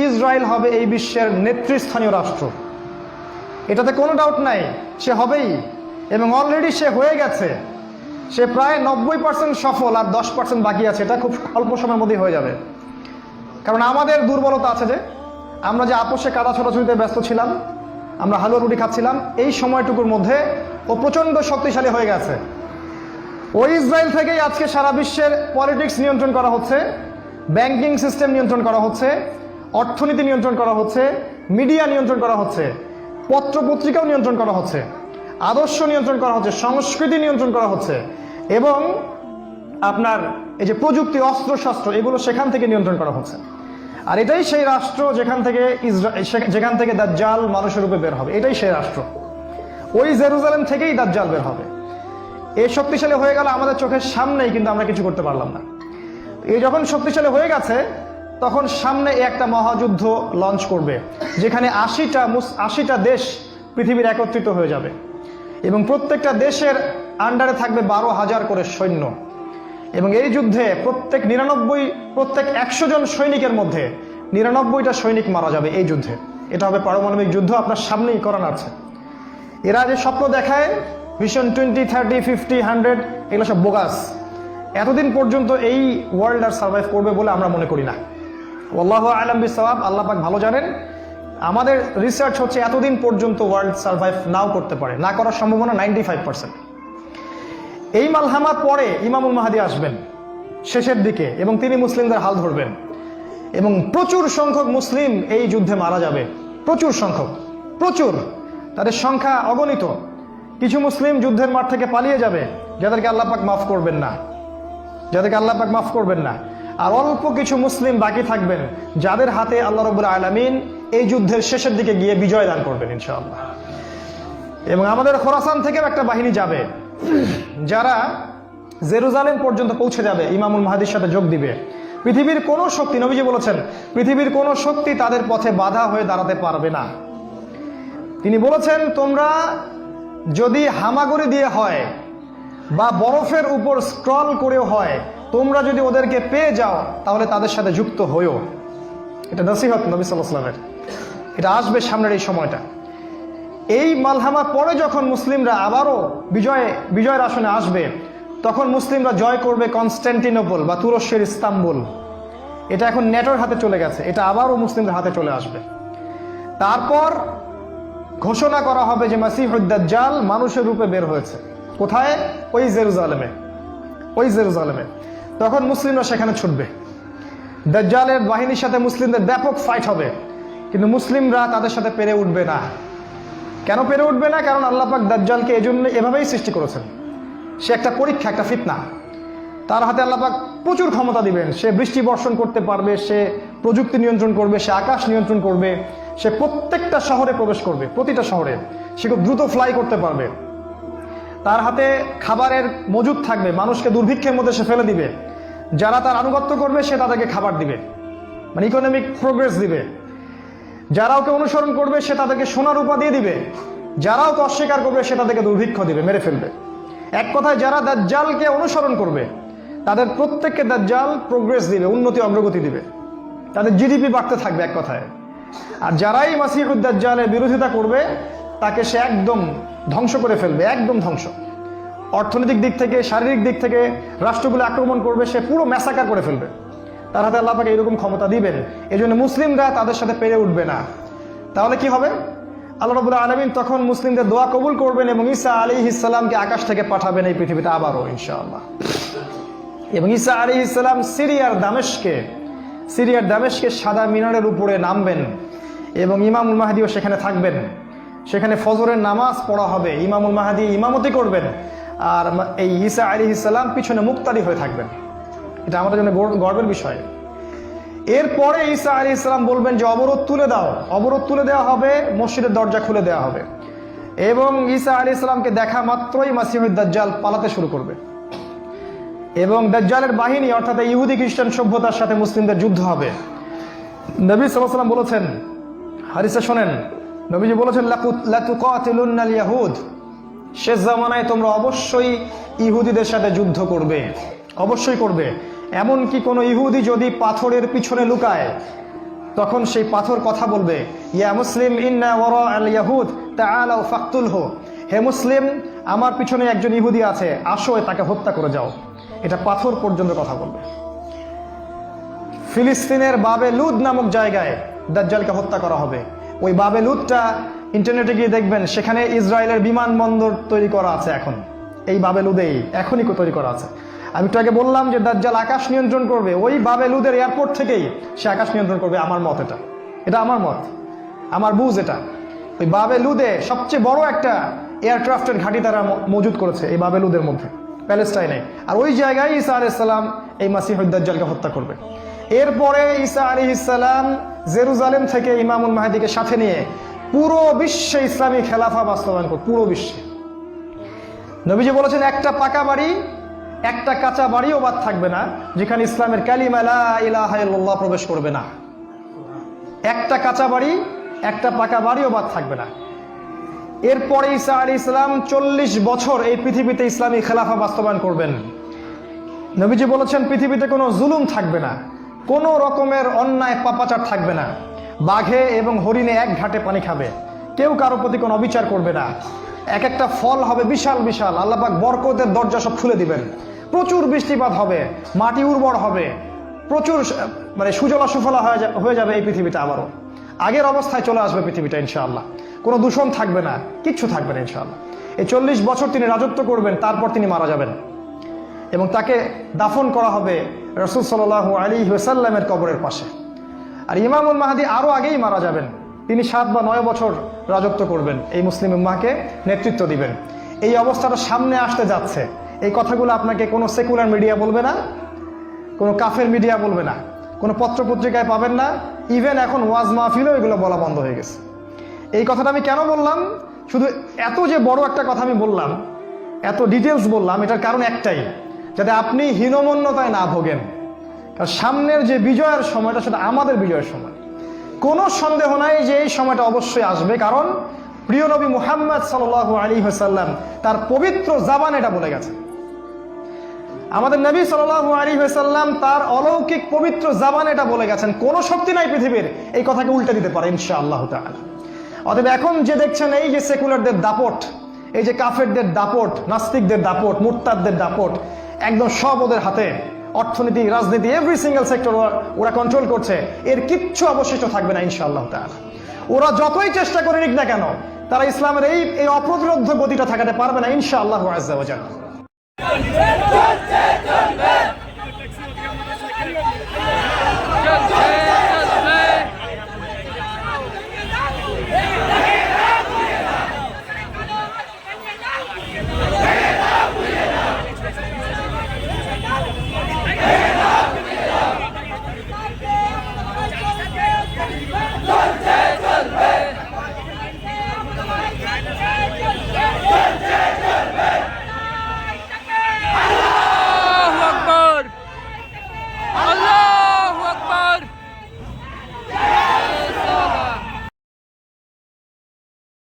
Israel হবে এই বিশ্বের নেতৃস্থানীয় রাষ্ট্র, এটাতে কোনো ডাউট নাই, সে হবেই এবং অলরেডি সে হয়ে গেছে। সে প্রায় 90% সফল, আর 10% বাকি আছে। এটা খুব অল্প সময়ের মধ্যেই হয়ে যাবে। কারণ আমাদের দুর্বলতা আছে যে আমরা যে আপোষে কাদা ছোটাছুটিতে ব্যস্ত ছিলাম, আমরা হালুয়া রুটি খাচ্ছিলাম, এই সময়টুকুর মধ্যে ও প্রচণ্ড শক্তিশালী হয়ে গেছে। ওই ইসরায়েল থেকেই আজকে সারা বিশ্বের পলিটিক্স নিয়ন্ত্রণ করা হচ্ছে, ব্যাংকিং সিস্টেম নিয়ন্ত্রণ করা হচ্ছে, অর্থনীতি নিয়ন্ত্রণ করা হচ্ছে, মিডিয়া নিয়ন্ত্রণ করা হচ্ছে, পত্রপত্রিকাও নিয়ন্ত্রণ করা হচ্ছে, আদর্শ নিয়ন্ত্রণ করা হচ্ছে, সংস্কৃতি নিয়ন্ত্রণ করা হচ্ছে, এবং আপনার এই যে প্রযুক্তি, অস্ত্রশস্ত্র, এগুলো সেখান থেকে নিয়ন্ত্রণ করা হচ্ছে। আর এটাই সেই রাষ্ট্র যেখান থেকে দাজ্জাল মানুষের রূপে বের হবে। এটাই সেই রাষ্ট্র। ওই জেরুজালেম থেকেই দাজ্জাল বের হবে। এই শক্তিশালী হয়ে গেল আমাদের চোখের সামনেই, কিন্তু আমরা কিছু করতে পারলাম না। এই যখন শক্তিশালী হয়ে গেছে, তখন সামনে একটা মহাযুদ্ধ লঞ্চ করবে, যেখানে 80টা দেশ পৃথিবীর একত্রিত হয়ে যাবে এবং প্রত্যেকটা দেশের আন্ডারে থাকবে 12,000 করে সৈন্য। এবং এই যুদ্ধে প্রত্যেক 100 জন সৈনিকের মধ্যে 99টা সৈনিক মারা যাবে এই যুদ্ধে। এটা হবে পারমাণবিক যুদ্ধ, আপনার সামনেই করানো আছে। এরা যে স্বপ্ন দেখায় ভিশন 20, 30, 50, 100, এগুলো সব বোগাস। এতদিন পর্যন্ত এই ওয়ার্ল্ড আর সার্ভাইভ করবে বলে আমরা মনে করি না। আল্লাহু আ'লাম বিসওয়াব, আল্লাহ পাক ভালো জানেন। আমাদের রিসার্চ হচ্ছে এতদিন পর্যন্ত ওয়ার্ল্ড সার্ভাইভ নাও করতে পারে, না করার সম্ভাবনা 95%। এই মালহামার পরে ইমামুল মাহদী আসবেন শেষের দিকে, এবং তিনি মুসলিমদের হাল ধরবেন এবং প্রচুর সংখ্যক মুসলিম এই যুদ্ধে মারা যাবে। প্রচুর সংখ্যক, প্রচুর, তাদের সংখ্যা অগণিত। কিছু মুসলিম যুদ্ধের মাঠ থেকে পালিয়ে যাবে, যাদেরকে আল্লাহ পাক মাফ করবেন না, আর অল্প কিছু মুসলিম বাকি থাকবেন, যাদের হাতে আল্লাহ রাব্বুল আলামিন এই যুদ্ধের শেষের দিকে গিয়ে বিজয় দান করবেন ইনশাআল্লাহ। এবং আমাদের খোরাসান থেকেও একটা বাহিনী যাবে, যারা জেরুজালেম পর্যন্ত পৌঁছে যাবে, ইমামুল মাহদীর সাথে যোগ দিবে। পৃথিবীর কোনো শক্তি, নবীজি বলেছেন, পৃথিবীর কোনো শক্তি তাদের পথে বাধা হয়ে দাঁড়াতে পারবে না। তিনি বলেছেন, তোমরা যদি হামাগুড়ি দিয়ে হয় বা বরফের উপর স্ক্রল করেও হয়, তোমরা যদি ওদেরকে পেয়ে যাও তাহলে তাদের সাথে যুক্ত হইও। এটা নসিহত নবী সাল্লাল্লাহু আলাইহি ওয়াসাল্লামের। এটা আসবে সামনের এই সময়টা। এই মালহামার পরে যখন মুসলিমরা আবারও বিজয়ের আসনে আসবে, তখন মুসলিমরা জয় করবে কনস্ট্যান্টিনোপল বা তুরস্কের ইস্তাম্বুল। এটা এখন নেটোর হাতে চলে গেছে, এটা আবারও মুসলিমদের হাতে চলে আসবে। তারপর ঘোষণা করা হবে যে মাসিহুদ দাজ্জাল মানুষের রূপে বের হয়েছে। কোথায়? ওই জেরুজালেমে। তখন মুসলিমরা সেখানে ছুটবে। দাজ্জালের বাহিনীর সাথে মুসলিমদের ব্যাপক ফাইট হবে, কিন্তু মুসলিমরা তাদের সাথে পেরে উঠবে না। কেন পেরে উঠবে না? কারণ আল্লাহ পাক দাজ্জালকে এজন্য এভাবেই সৃষ্টি করেছেন। সে একটা পরীক্ষা, একটা ফিতনা। তার হাতে আল্লাহ পাক প্রচুর ক্ষমতা দিবেন। সে বৃষ্টি বর্ষণ করতে পারবে, সে প্রযুক্তি নিয়ন্ত্রণ করবে, সে আকাশ নিয়ন্ত্রণ করবে, সে প্রত্যেকটা শহরে প্রবেশ করবে, প্রতিটা শহরে। সে খুব দ্রুত ফ্লাই করতে পারবে। তার হাতে খাবারের মজুদ থাকবে, মানুষকে দুর্ভিক্ষের মধ্যে সে ফেলে দিবে। যারা তার আনুগত্য করবে সে তাদেরকে খাবার দিবে, মানে ইকোনমিক প্রোগ্রেস দিবে। যারা ওকে অনুসরণ করবে সে তাদেরকে সোনা রূপা দিয়ে দিবে। যারা ওকে অস্বীকার করবে সে তাদেরকে দুর্ভিক্ষ দিবে, মেরে ফেলবে। এক কথায় যারা দাজ্জালকে অনুসরণ করবে তাদের প্রত্যেককে দাজ্জাল প্রোগ্রেস দিবে, উন্নতি অগ্রগতি দিবে, তাদের জিডিপি বাড়তে থাকবে এক কথায়। আর যারাই মাসিহুদ দাজ্জালের বিরোধিতা করবে তাকে সে একদম ধ্বংস করে ফেলবে, একদম ধ্বংস। অর্থনৈতিক দিক থেকে, শারীরিক দিক থেকে রাষ্ট্রগুলো আক্রমণ করবে, সে পুরো ম্যাসাকার করে ফেলবে। তার হাতে আল্লাহ পাক এরকম ক্ষমতা দিবেন। এই জন্য মুসলিমরা তাদের সাথে পেরে উঠবে না। তাহলে কি হবে? আল্লাহ রাব্বুল আলামিন তখন মুসলিমদের দোয়া কবুল করবেন এবং ঈসা আলাইহিস সালামকে আকাশ থেকে পাঠাবেন এই পৃথিবীতে আবারও ইনশাআল্লাহ। এবং ঈসা আলাইহিস সালাম সিরিয়ার দামেস্কে সাদা মিনারের উপরে নামবেন এবং ইমামুল মাহদীও সেখানে থাকবেন। সেখানে ফজরের নামাজ পড়া হবে, ইমামুল মাহদী ইমামতি করবেন, আর এই ঈসা আলাইহিস সালাম পিছনে মুক্তাদি হয়ে থাকবেন। এটা আমাদের জন্য গর্বের বিষয়। এরপরে ঈসা আলাইহিস সালাম বলবেন যে অবরোধ তুলে দেওয়া হবে, মসজিদের দরজা খুলে দেওয়া হবে এবং ঈসা আলাইহিস সালামকে দেখা মাত্রই মাসিহুদ দাজ্জাল পালাতে শুরু করবে এবং দাজ্জালের বাহিনী অর্থাৎ ইহুদি খ্রিস্টান সভ্যতার সাথে মুসলিমদের যুদ্ধ হবে। নবী সাল্লাল্লাহু আলাইহি ওয়াসাল্লাম বলেছেন, হাদিসে শোনেন, নবীজি বলেছেন, লাতুকাতিলুনাল ইয়াহুদ, শেষ জামানায় তোমরা অবশ্যই ইহুদিদের সাথে যুদ্ধ করবে, অবশ্যই করবে। এমনকি কোনো ইহুদি যদি পাথরের পিছনে লুকায় তখন সেই পাথর কথা বলবে, ইয়া মুসলিম ইন্না ওয়ারা আল ইয়াহুদ তাআলাউ ফাকতুলহু, হে মুসলিম আমার পিছনে একজন ইহুদি আছে, আসো তাকে হত্যা করে যাও। এটা পাথর পর্যন্ত কথা বলবে। ফিলিস্তিনের বাবে লুদ নামক জায়গায় দাজ্জালকে হত্যা করা হবে। ওই বাবে লুদটা ইন্টারনেটে গিয়ে দেখবেন, সেখানে ইসরায়েলের বিমানবন্দর তৈরি করা আছে এখন। এই বাবে লুদেই এখনই তৈরি করা আছে। আমি একটু আগে বললাম যে দাজ্জাল আকাশ নিয়ন্ত্রণ করবে, ওই বাবে লুদের এয়ারপোর্ট থেকেই সে আকাশ নিয়ন্ত্রণ করবে। আমার মত এটা আমার মত, আমার বুঝ এটা। ওই বাবে লুদে সবচেয়ে বড় একটা এয়ারক্রাফটের ঘাঁটি তারা মজুদ করেছে এই বাবে লুদের মধ্যে, প্যালেস্টাইনে। আর ওই জায়গায় ঈসা আলাইহিস সালাম এই মাসিহুদ দাজ্জালকে হত্যা করবে। এরপরে ঈসা আলাইহিস সালাম জেরুজালেম থেকে ইমামুল মাহদিকে সাথে নিয়ে পুরো বিশ্বে ইসলামী খেলাফা বাস্তবায়ন করবে। পুরো বিশ্বে নবীজি বলেছেন, একটা পাকা বাড়ি একটা কাঁচা বাড়িও বাদ থাকবে না যেখানে ইসলামের কালিমা লা ইলাহা ইল্লাল্লাহ প্রবেশ করবে না। একটা কাঁচা বাড়ি একটা পাকা বাড়িও বাদ থাকবে না। এরপরে ঈসা আলাইহিস সালাম 40 বছর এই পৃথিবীতে ইসলামী খেলাফা বাস্তবায়ন করবেন। নবীজি বলেছেন, পৃথিবীতে কোনো জুলুম থাকবে না, কোনো রকমের অন্যায় পাপাচার থাকবে না। বাঘে এবং হরিণে এক ঘাটে পানি খাবে, কেউ কারো প্রতি কোনো অবিচার করবে না। এক একটা ফল হবে বিশাল বিশাল, আল্লাহ পাক বরকতের দরজা সব খুলে দিবেন। প্রচুর বৃষ্টিপাত হবে, মাটি উর্বর হবে, প্রচুর সুজলা সুফলা হয়ে যাবে এই পৃথিবীতে। আবারও আগের অবস্থায় চলে আসবে পৃথিবীটা ইনশাআল্লাহ। কোনো দূষণ থাকবে না, কিচ্ছু থাকবে না ইনশাআল্লাহ। এই 40 বছর তিনি রাজত্ব করবেন, তারপর তিনি মারা যাবেন এবং তাকে দাফন করা হবে রাসূল সাল্লাল্লাহু আলাইহি ওয়াসাল্লামের কবরের পাশে। আর ইমামুল মাহদী আরো আগেই মারা যাবেন, তিনি 7 বা 9 বছর রাজত্ব করবেন, এই মুসলিম উম্মাহকে নেতৃত্ব দিবেন। এই অবস্থাটা সামনে আসতে যাচ্ছে। এই কথাগুলো আপনাকে কোনো সেকুলার মিডিয়া বলবে না, কোনো কাফের মিডিয়া বলবে না, কোনো পত্রপত্রিকায় পাবেন না। ইভেন এখন ওয়াজ মাহফিলেও এগুলো বলা বন্ধ হয়ে গেছে। এই কথাটা আমি কেন বললাম, শুধু এত যে বড় একটা কথা আমি বললাম, এত ডিটেলস বললাম, এটার কারণ একটাই, যাতে আপনি হীনমন্যতায় না ভোগেন। কারণ সামনের যে বিজয়ের সময়টা, সেটা আমাদের বিজয়ের সময়। কোনো সন্দেহ নাই যে এই সময়টা অবশ্যই আসবে, কারণ প্রিয় নবী মুহাম্মদ সাল্লাল্লাহু আলাইহি ওয়াসাল্লাম তার পবিত্র জাবান এটা বলে গেছে। আমাদের নবী সাল্লাল্লাহু আলাইহি ওয়াসাল্লাম তার অলৌকিক পবিত্র জাবান এটা বলে গেছেন, কোন শক্তি নাই পৃথিবীর এই কথাকে উল্টে দিতে পারে ইনশাআল্লাহ তাআলা। অতএব এখন যে দেখছেন এই যে সেকুলারদের দাপট, এই যে কাফেরদের দাপট, নাস্তিকদের দাপট, মুরতাদদের দাপট, একদম সব ওদের হাতে। অর্থনীতি, রাজনীতি, এভরি সিঙ্গেল সেক্টর ওরা কন্ট্রোল করছে। এর কিচ্ছু অবশিষ্ট থাকবে না ইনশাআল্লাহ তাআলা। ওরা যতই চেষ্টা করে নিক না কেন, তারা ইসলামের এই অপ্রতিরোধ্য গতিটা ঠেকাতে পারবে না ইনশাআল্লাহু আযজা ওয়া জাল্লা।